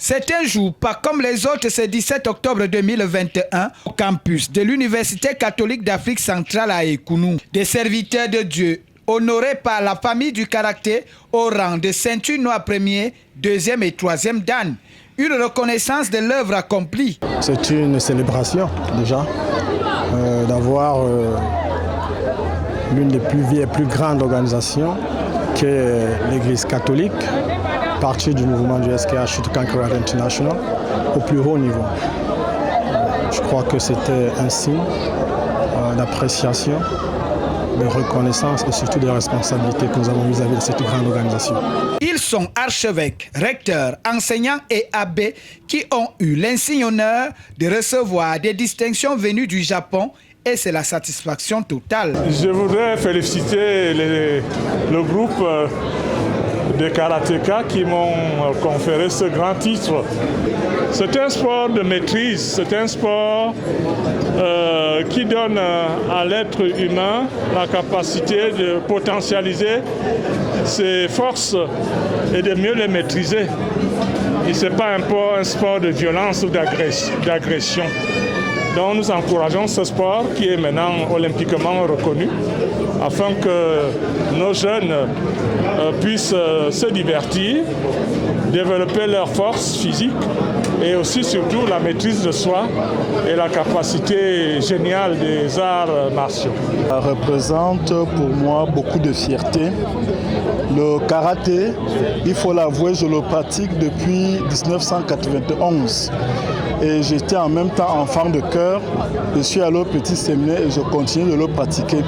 C'est un jour, pas comme les autres, ce 17 octobre 2021, au campus de l'Université catholique d'Afrique centrale à Ekounou. Des serviteurs de Dieu, honorés par la famille du Karaté, au rang de ceinture noire premier, deuxième et troisième dan. Une reconnaissance de l'œuvre accomplie. C'est une célébration déjà, d'avoir l'une des plus vieilles et plus grandes organisations qu'est l'Église catholique, partie du mouvement du SKH to Conquer International, au plus haut niveau. Je crois que c'était un signe d'appréciation, de reconnaissance et surtout de responsabilité que nous avons vis-à-vis de cette grande organisation. Ils sont archevêques, recteurs, enseignants et abbés qui ont eu l'insigne honneur de recevoir des distinctions venues du Japon et c'est la satisfaction totale. Je voudrais féliciter le groupe de karatéka qui m'ont conféré ce grand titre. C'est un sport de maîtrise, c'est un sport qui donne à l'être humain la capacité de potentialiser ses forces et de mieux les maîtriser. Et ce n'est pas un sport de violence ou d'agression. Donc nous encourageons ce sport qui est maintenant olympiquement reconnu afin que nos jeunes puissent se divertir, développer leur force physique et aussi surtout la maîtrise de soi et la capacité géniale des arts martiaux. Ça représente pour moi beaucoup de fierté. Le karaté, il faut l'avouer, je le pratique depuis 1991. Et j'étais en même temps enfant de chœur. Je suis allé au petit séminaire et je continue de le pratiquer.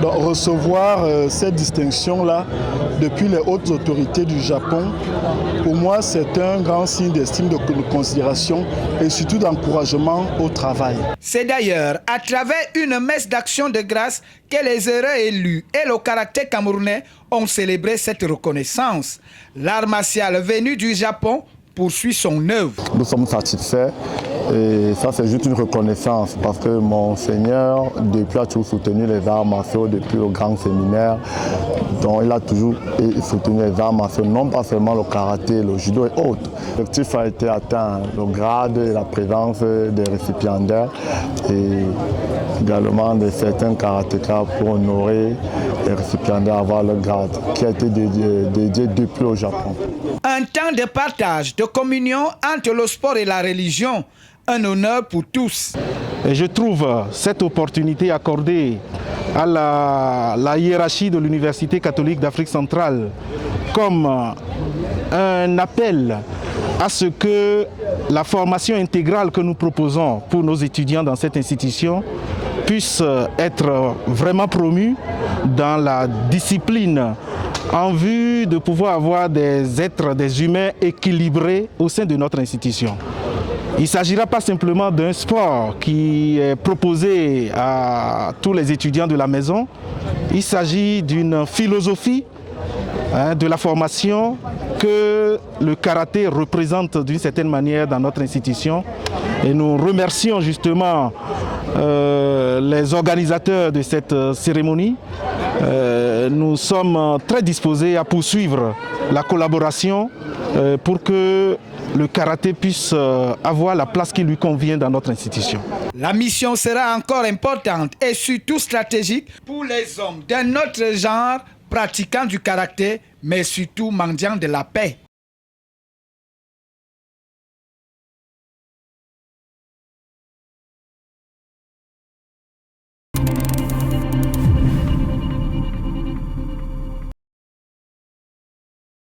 Donc recevoir cette distinction-là depuis les hautes autorités du Japon, pour moi c'est un grand signe d'estime, de considération et surtout d'encouragement au travail. C'est d'ailleurs à travers une messe d'action de grâce que les heureux élus et le karaté camerounais ont célébré cette reconnaissance. L'art martial venu du Japon poursuit son œuvre. Nous sommes satisfaits et ça c'est juste une reconnaissance parce que mon Seigneur depuis a toujours soutenu les arts martiaux depuis le grand séminaire. Donc il a toujours soutenu les arts martiaux, non pas seulement le karaté, le judo et autres. L'objectif a été atteint, le grade et la présence des récipiendaires et également de certains karatékas pour honorer les récipiendaires, avoir le grade qui a été dédié depuis au Japon. Un temps de partage, de communion entre le sport et la religion, un honneur pour tous. Et je trouve cette opportunité accordée à la hiérarchie de l'Université catholique d'Afrique centrale comme un appel à ce que la formation intégrale que nous proposons pour nos étudiants dans cette institution puisse être vraiment promue dans la discipline en vue de pouvoir avoir des êtres, des humains équilibrés au sein de notre institution. Il ne s'agira pas simplement d'un sport qui est proposé à tous les étudiants de la maison. Il s'agit d'une philosophie de la formation que le karaté représente d'une certaine manière dans notre institution. Et nous remercions justement les organisateurs de cette cérémonie. Nous sommes très disposés à poursuivre la collaboration pour que le karaté puisse avoir la place qui lui convient dans notre institution. La mission sera encore importante et surtout stratégique pour les hommes d'un autre genre pratiquant du karaté, mais surtout mendiant de la paix.